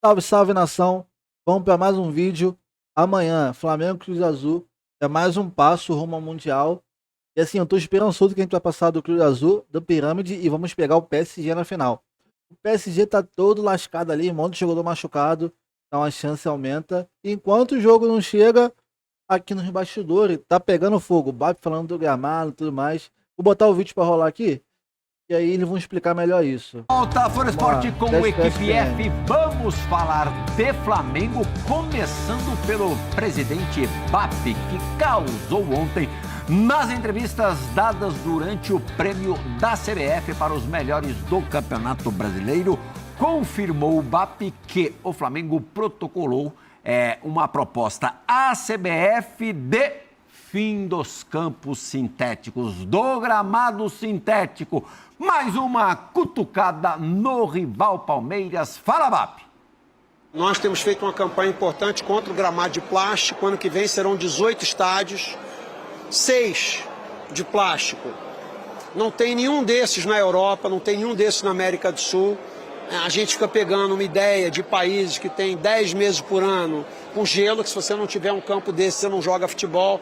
Salve, salve, nação. Vamos para mais um vídeo. Amanhã, Flamengo e Cruz Azul. É mais um passo rumo ao Mundial. E assim, eu tô esperançoso que a gente vai passar do Cruz Azul, do Pirâmide, e vamos pegar o PSG na final. O PSG tá todo lascado ali, um monte de jogador machucado. Então a chance aumenta. Enquanto o jogo não chega, aqui nos bastidores, tá pegando fogo. O Bap falando do gramado e tudo mais. Vou botar o vídeo para rolar aqui. E aí eles vão explicar melhor isso. Volta Fora Esporte com o Equipe ESPN. F. Vamos falar de Flamengo, começando pelo presidente Bap, que causou ontem nas entrevistas dadas durante o prêmio da CBF para os melhores do Campeonato Brasileiro. Confirmou o Bap que o Flamengo protocolou uma proposta à CBF de fim dos campos sintéticos, do gramado sintético. Mais uma cutucada no rival Palmeiras. Fala, Bap! Nós temos feito uma campanha importante contra o gramado de plástico. Ano que vem serão 18 estádios, 6 de plástico. Não tem nenhum desses na Europa, não tem nenhum desses na América do Sul. A gente fica pegando uma ideia de países que tem 10 meses por ano com gelo, que se você não tiver um campo desse, você não joga futebol.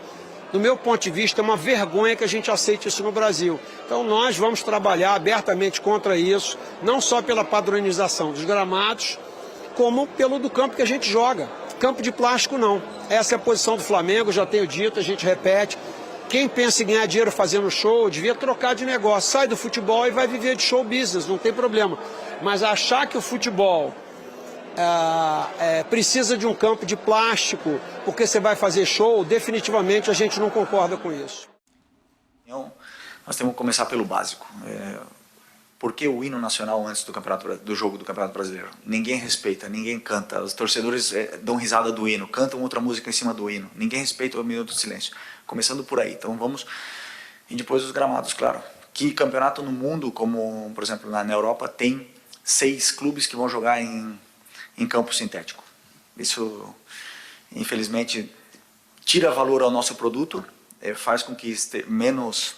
Do meu ponto de vista, é uma vergonha que a gente aceite isso no Brasil. Então nós vamos trabalhar abertamente contra isso, não só pela padronização dos gramados, como pelo do campo que a gente joga. Campo de plástico não. Essa é a posição do Flamengo, já tenho dito, a gente repete. Quem pensa em ganhar dinheiro fazendo show, devia trocar de negócio. Sai do futebol e vai viver de show business, não tem problema. Mas achar que o futebol precisa de um campo de plástico porque você vai fazer show, definitivamente a gente não concorda com isso. Então, nós temos que começar pelo básico. Por que o hino nacional antes do jogo do Campeonato Brasileiro? Ninguém respeita, ninguém canta. Os torcedores dão risada do hino, cantam outra música em cima do hino. Ninguém respeita o minuto de silêncio. Começando por aí. Então vamos... E depois os gramados, claro. Que campeonato no mundo, como por exemplo na Europa, tem 6 clubes que vão jogar em campo sintético. Isso, infelizmente, tira valor ao nosso produto, faz com que menos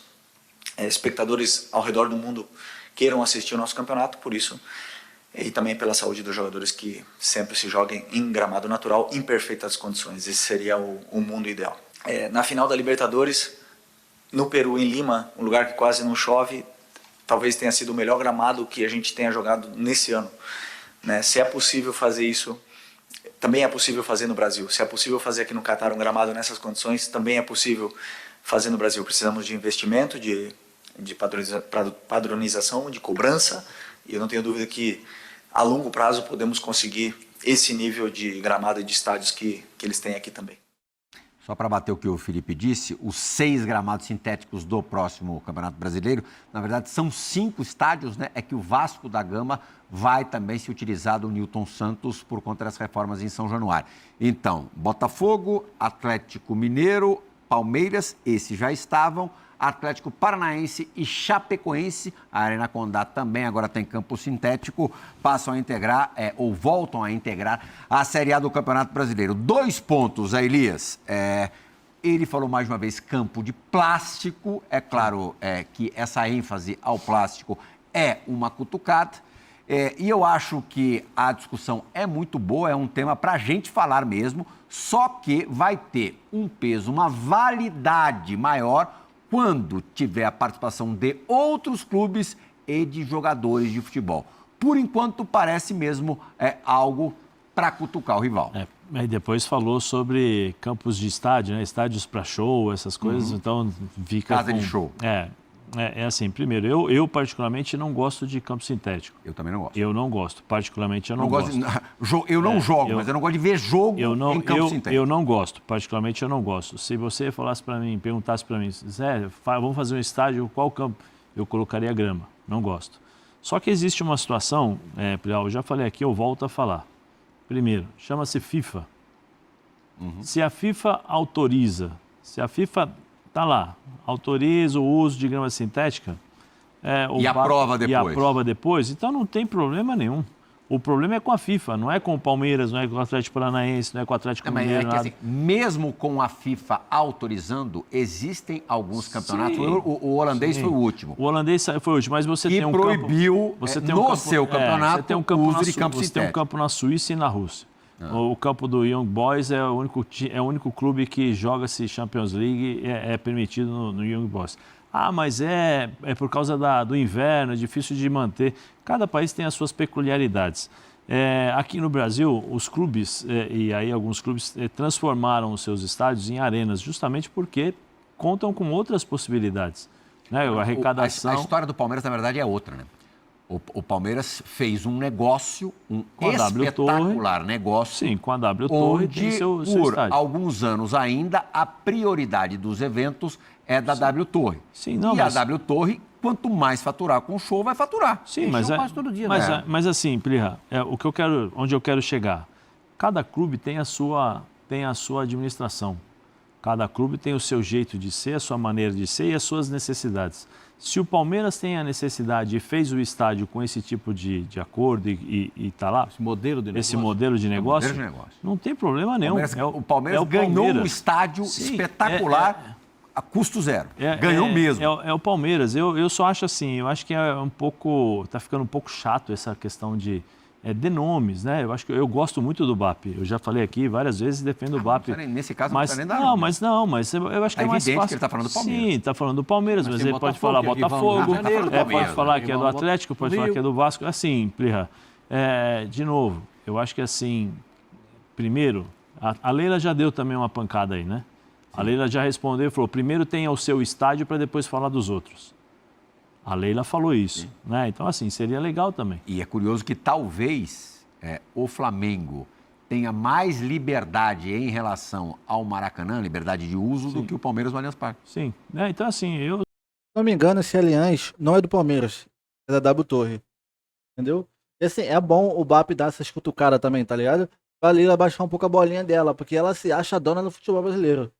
espectadores ao redor do mundo queiram assistir o nosso campeonato, por isso, e também pela saúde dos jogadores que sempre se joguem em gramado natural, em perfeitas condições. Esse seria o mundo ideal. Na final da Libertadores, no Peru, em Lima, um lugar que quase não chove, talvez tenha sido o melhor gramado que a gente tenha jogado nesse ano. Se é possível fazer isso, também é possível fazer no Brasil. Se é possível fazer aqui no Catar um gramado nessas condições, também é possível fazer no Brasil. Precisamos de investimento, de padronização, de cobrança, e eu não tenho dúvida que a longo prazo podemos conseguir esse nível de gramado e de estádios que eles têm aqui também. Só para bater o que o Felipe disse, os 6 gramados sintéticos do próximo Campeonato Brasileiro, na verdade são 5 estádios, né? É que o Vasco da Gama vai também se utilizar do Newton Santos por conta das reformas em São Januário. Então, Botafogo, Atlético Mineiro, Palmeiras, esses já estavam, Atlético Paranaense e Chapecoense, a Arena Condá também agora tem campo sintético, passam a integrar, ou voltam a integrar a Série A do Campeonato Brasileiro. 2 pontos, Elias. Ele falou mais uma vez campo de plástico, é claro que essa ênfase ao plástico é uma cutucada, e eu acho que a discussão é muito boa, é um tema para a gente falar mesmo, só que vai ter um peso, uma validade maior quando tiver a participação de outros clubes e de jogadores de futebol. Por enquanto, parece mesmo algo para cutucar o rival. Aí depois falou sobre campos de estádio, né? Estádios para show, essas coisas, então fica Casa de show. É assim, primeiro, eu particularmente não gosto de campo sintético. Eu também não gosto. Eu não gosto, particularmente eu não gosto. Eu não jogo, mas eu não gosto de ver jogo em campo sintético. Eu não gosto, particularmente eu não gosto. Se você falasse para mim, perguntasse para mim, Zé, vamos fazer um estádio, qual campo? Eu colocaria grama, não gosto. Só que existe uma situação, eu já falei aqui, eu volto a falar. Primeiro, chama-se FIFA. Se a FIFA autoriza, se a FIFA está lá, autoriza o uso de grama sintética... aprova depois. E aprova depois, então não tem problema nenhum. O problema é com a FIFA, não é com o Palmeiras, não é com o Atlético Paranaense, não é com o Atlético Mas Mineiro, nada. assim, mesmo com a FIFA autorizando, existem alguns campeonatos. O holandês foi o último. O holandês foi o último, mas você que tem um proibiu seu campeonato você tem um campo na Suíça e na Rússia. O campo do Young Boys é o único clube que joga-se Champions League, é permitido no Young Boys. Ah, mas é por causa do inverno, é difícil de manter. Cada país tem as suas peculiaridades. Aqui no Brasil, os clubes, e aí alguns clubes, transformaram os seus estádios em arenas, justamente porque contam com outras possibilidades. Né? A arrecadação... A história do Palmeiras, na verdade, é outra, né? O Palmeiras fez um negócio, com a espetacular negócio. Sim, com a W Torre tem seu estádio. Por alguns anos ainda, a prioridade dos eventos é da W Torre. Sim, não, a W Torre, quanto mais faturar com o show, vai faturar. Sim, mas quase todo dia, mas assim, Plirra, onde eu quero chegar, cada clube tem a sua administração. Cada clube tem o seu jeito de ser, a sua maneira de ser e as suas necessidades. Se o Palmeiras tem a necessidade e fez o estádio com esse tipo de acordo e está lá, esse modelo de negócio, não tem problema nenhum. O Palmeiras ganhou um estádio espetacular a custo zero. Ganhou mesmo. É o Palmeiras. Eu só acho assim, eu acho que está ficando um pouco chato essa questão de nomes, né? Eu gosto muito do BAP. Eu já falei aqui várias vezes e defendo o BAP. Nesse caso, mas, não precisa nem dar mas eu acho que é mais fácil. Que ele está falando do Palmeiras. Sim, está falando do Palmeiras, mas ele pode falar Botafogo, pode falar que é do Atlético, pode falar que é do Vasco. Assim, Plirra, de novo, eu acho que assim, primeiro, a Leila já deu também uma pancada aí, né? A Leila já respondeu e falou, primeiro tenha o seu estádio para depois falar dos outros. A Leila falou isso, né? Então, assim, seria legal também. E é curioso que talvez o Flamengo tenha mais liberdade em relação ao Maracanã, liberdade de uso, do que o Palmeiras no Allianz Parque. Sim, então assim, Se não me engano, esse Allianz não é do Palmeiras, é da W Torre, entendeu? E assim, é bom o BAP dar essas cutucadas também, tá ligado? Pra Leila baixar um pouco a bolinha dela, porque ela se acha dona do futebol brasileiro.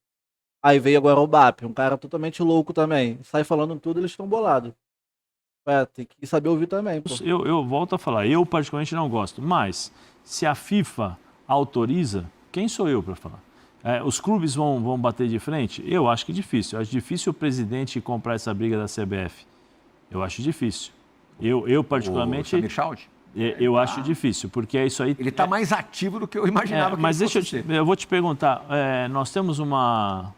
Aí veio agora o BAP, um cara totalmente louco também. Sai falando tudo, eles estão bolados. Tem que saber ouvir também. Pô. Eu volto a falar, eu particularmente não gosto, mas se a FIFA autoriza, quem sou eu para falar? Os clubes vão bater de frente? Eu acho que é difícil. Eu acho difícil o presidente comprar essa briga da CBF. Eu acho difícil. Eu particularmente... Eu acho difícil, porque é isso aí... Ele está mais ativo do que eu imaginava que mas ele fosse eu vou te perguntar, nós temos uma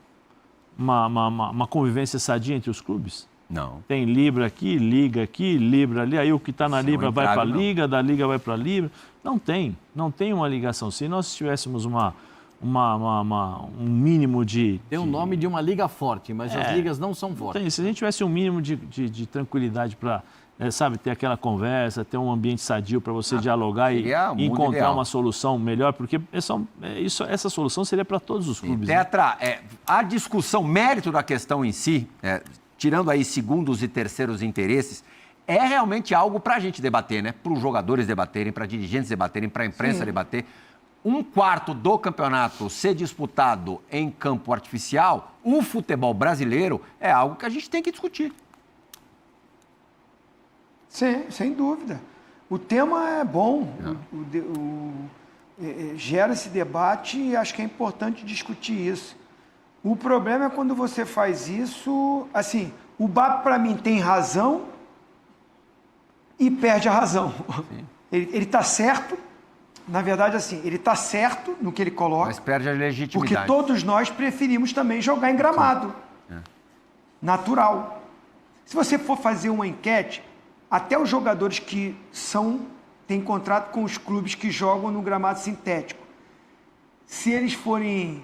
convivência sadia entre os clubes? Não. Tem Libra aqui, Libra ali, aí o que está na Libra vai para a Liga, da Liga vai para a Libra. Não tem uma ligação. Se nós tivéssemos um mínimo de... Tem o nome de uma liga forte, mas as ligas não são fortes. Se a gente tivesse um mínimo de tranquilidade para, ter aquela conversa, ter um ambiente sadio para você dialogar e encontrar uma solução melhor, porque essa solução seria para todos os clubes. Tetra, a discussão, mérito da questão em si... tirando aí segundos e terceiros interesses, é realmente algo para a gente debater, né? Para os jogadores debaterem, para dirigentes debaterem, para a imprensa debater. Um quarto do campeonato ser disputado em campo artificial, o futebol brasileiro é algo que a gente tem que discutir. Sim, sem dúvida. O tema é bom, gera esse debate e acho que é importante discutir isso. O problema é quando você faz isso, assim, o BAP para mim tem razão e perde a razão. Ele está certo, na verdade assim, ele está certo no que ele coloca. Mas perde a legitimidade. Porque todos nós preferimos também jogar em gramado. Natural. Se você for fazer uma enquete, até os jogadores que têm contrato com os clubes que jogam no gramado sintético, se eles forem...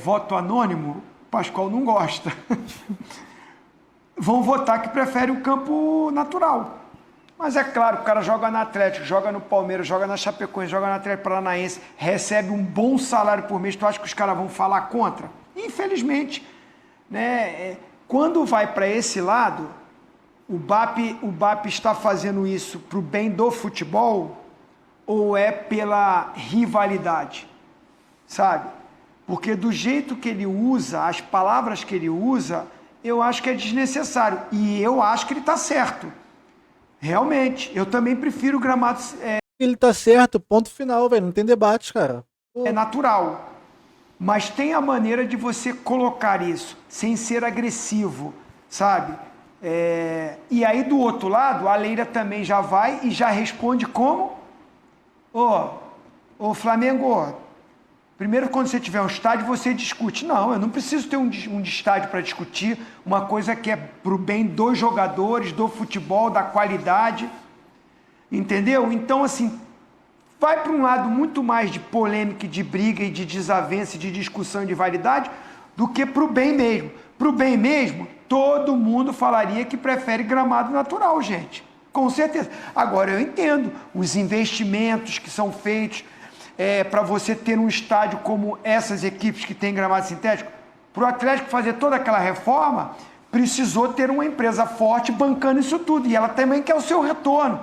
voto anônimo, Pascoal não gosta. Vão votar que prefere o campo natural. Mas é claro, o cara joga no Atlético, joga no Palmeiras, joga na Chapecoense, joga no Atlético Paranaense, recebe um bom salário por mês. Tu acha que os caras vão falar contra? Infelizmente. Né? Quando vai para esse lado, o BAP está fazendo isso para o bem do futebol ou é pela rivalidade? Sabe? Porque do jeito que ele usa, as palavras que ele usa, eu acho que é desnecessário. E eu acho que ele está certo. Realmente. Eu também prefiro gramados Ele tá certo, ponto final, velho. Não tem debate, cara. Pô. É natural. Mas tem a maneira de você colocar isso sem ser agressivo, sabe? E aí, do outro lado, a Leila também já vai e já responde como? Ô Flamengo, primeiro quando você tiver um estádio, você discute. Não, eu não preciso ter um estádio para discutir uma coisa que é pro bem dos jogadores, do futebol, da qualidade. Entendeu? Então, assim, vai para um lado muito mais de polêmica, de briga e de desavença, de discussão de validade, do que para o bem mesmo. Para o bem mesmo, todo mundo falaria que prefere gramado natural, gente. Com certeza. Agora, eu entendo os investimentos que são feitos para você ter um estádio como essas equipes que têm gramado sintético. Para o Atlético fazer toda aquela reforma, precisou ter uma empresa forte bancando isso tudo. E ela também quer o seu retorno.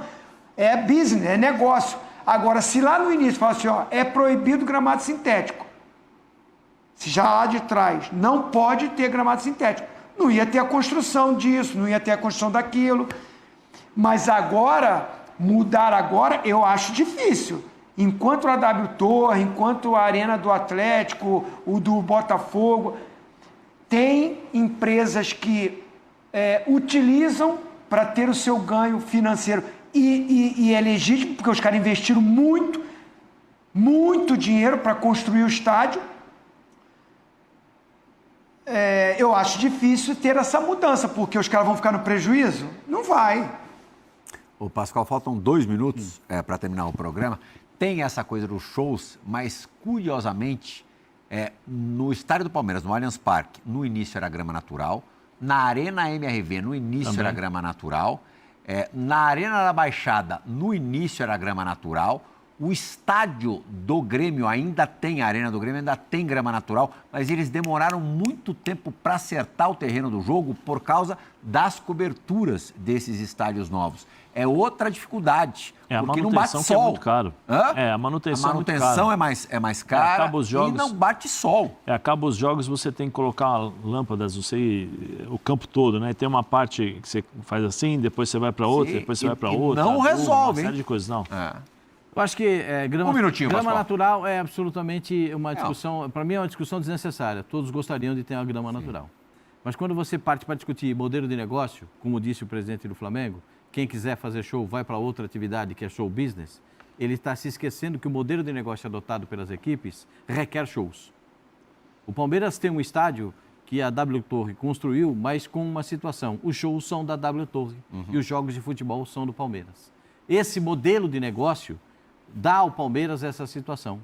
É business, é negócio. Agora, se lá no início fala assim, é proibido gramado sintético, se já lá de trás não pode ter gramado sintético, não ia ter a construção disso, não ia ter a construção daquilo. Mas agora, mudar agora, eu acho difícil. Enquanto a W Torre, enquanto a Arena do Atlético, o do Botafogo, tem empresas que utilizam para ter o seu ganho financeiro. E é legítimo, porque os caras investiram muito dinheiro para construir o estádio. Eu acho difícil ter essa mudança, porque os caras vão ficar no prejuízo? Não vai. Ô Pascoal, faltam 2 minutos para terminar o programa. Tem essa coisa dos shows, mas curiosamente, no estádio do Palmeiras, no Allianz Parque, no início era grama natural. Na Arena MRV, no início também era grama natural. Na Arena da Baixada, no início era grama natural. O estádio do Grêmio ainda tem, a Arena do Grêmio ainda tem grama natural, mas eles demoraram muito tempo para acertar o terreno do jogo por causa das coberturas desses estádios novos. É outra dificuldade, porque não bate sol. Que é muito caro. A manutenção é mais cara acaba os jogos, e não bate sol. Acaba os jogos, você tem que colocar lâmpadas, o campo todo, né? Tem uma parte que você faz assim, depois você vai para outra, depois você vai para outra. Não resolve, uma série de coisas, não. Eu acho que grama Pascoal. natural é absolutamente uma discussão, para mim é uma discussão desnecessária. Todos gostariam de ter uma grama natural. Mas quando você parte para discutir modelo de negócio, como disse o presidente do Flamengo, quem quiser fazer show vai para outra atividade que é show business, ele está se esquecendo que o modelo de negócio adotado pelas equipes requer shows. O Palmeiras tem um estádio que a W Torre construiu, mas com uma situação. Os shows são da W Torre e os jogos de futebol são do Palmeiras. Esse modelo de negócio dá ao Palmeiras essa situação.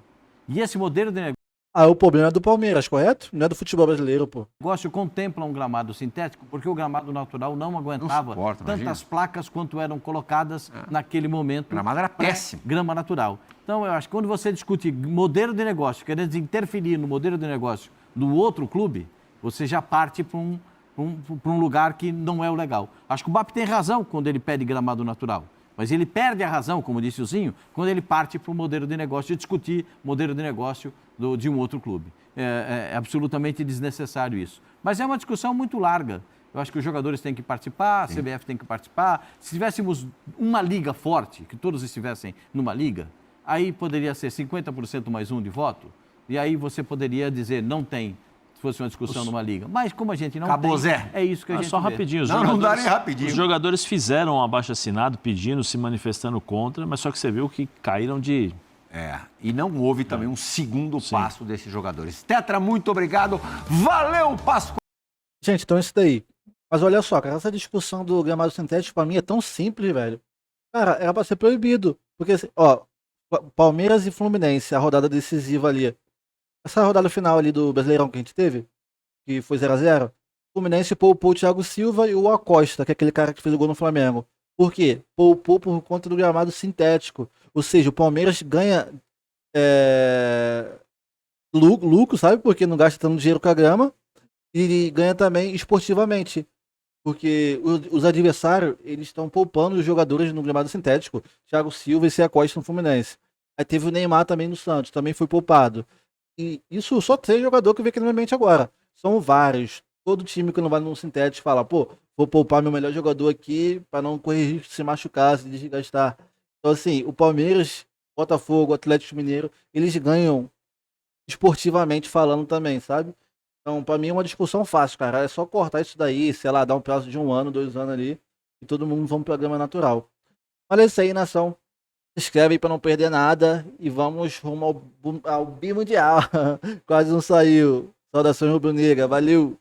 E esse modelo de negócio... o problema é do Palmeiras, correto? Não é do futebol brasileiro, pô. O negócio contempla um gramado sintético porque o gramado natural não aguentava tantas placas quanto eram colocadas naquele momento. O gramado era péssimo. Grama natural. Então, eu acho que quando você discute modelo de negócio, querendo interferir no modelo de negócio do outro clube, você já parte para um lugar que não é o legal. Acho que o BAP tem razão quando ele pede gramado natural. Mas ele perde a razão, como disse o Zinho, quando ele parte para o modelo de negócio, de discutir modelo de negócio de um outro clube. É absolutamente desnecessário isso. Mas é uma discussão muito larga. Eu acho que os jogadores têm que participar, a CBF tem que participar. Se tivéssemos uma liga forte, que todos estivessem numa liga, aí poderia ser 50% mais 1 de voto, e aí você poderia dizer, não tem, se fosse uma discussão numa liga. Mas como a gente não tem, Zé. é isso que a gente só vê. rapidinho. Não dá nem rapidinho. Os jogadores fizeram um abaixo-assinado pedindo, se manifestando contra, mas só que você viu que caíram de... E não houve também um segundo passo desses jogadores. Tetra, muito obrigado. Valeu, Pascoal. Gente, então é isso daí. Mas olha só, cara, essa discussão do gramado sintético pra mim é tão simples, velho. Cara, era pra ser proibido. Porque, Palmeiras e Fluminense, a rodada decisiva ali. Essa rodada final ali do Brasileirão que a gente teve, que foi 0x0, o Fluminense poupou o Thiago Silva e o Acosta, que é aquele cara que fez o gol no Flamengo. Por quê? Poupou por conta do gramado sintético. Ou seja, o Palmeiras ganha lucro, sabe? Porque não gasta tanto dinheiro com a grama. E ganha também esportivamente. Porque os adversários, eles estão poupando os jogadores no gramado sintético. Thiago Silva e C. Acosta no Fluminense. Aí teve o Neymar também no Santos, também foi poupado. E isso só tem jogador que vê aqui na minha mente agora. São vários. Todo time que não vai no sintético fala, vou poupar meu melhor jogador aqui para não correr risco de se machucar, se desgastar. Então, assim, o Palmeiras, Botafogo, Atlético Mineiro, eles ganham esportivamente falando também, sabe? Então, pra mim é uma discussão fácil, cara. É só cortar isso daí, sei lá, dar um prazo de 1 ano, 2 anos ali, e todo mundo vai um programa natural. Olha isso aí, nação. Se inscreve aí pra não perder nada e vamos rumo ao bimundial. Quase não saiu. Saudações rubro-negra. Valeu!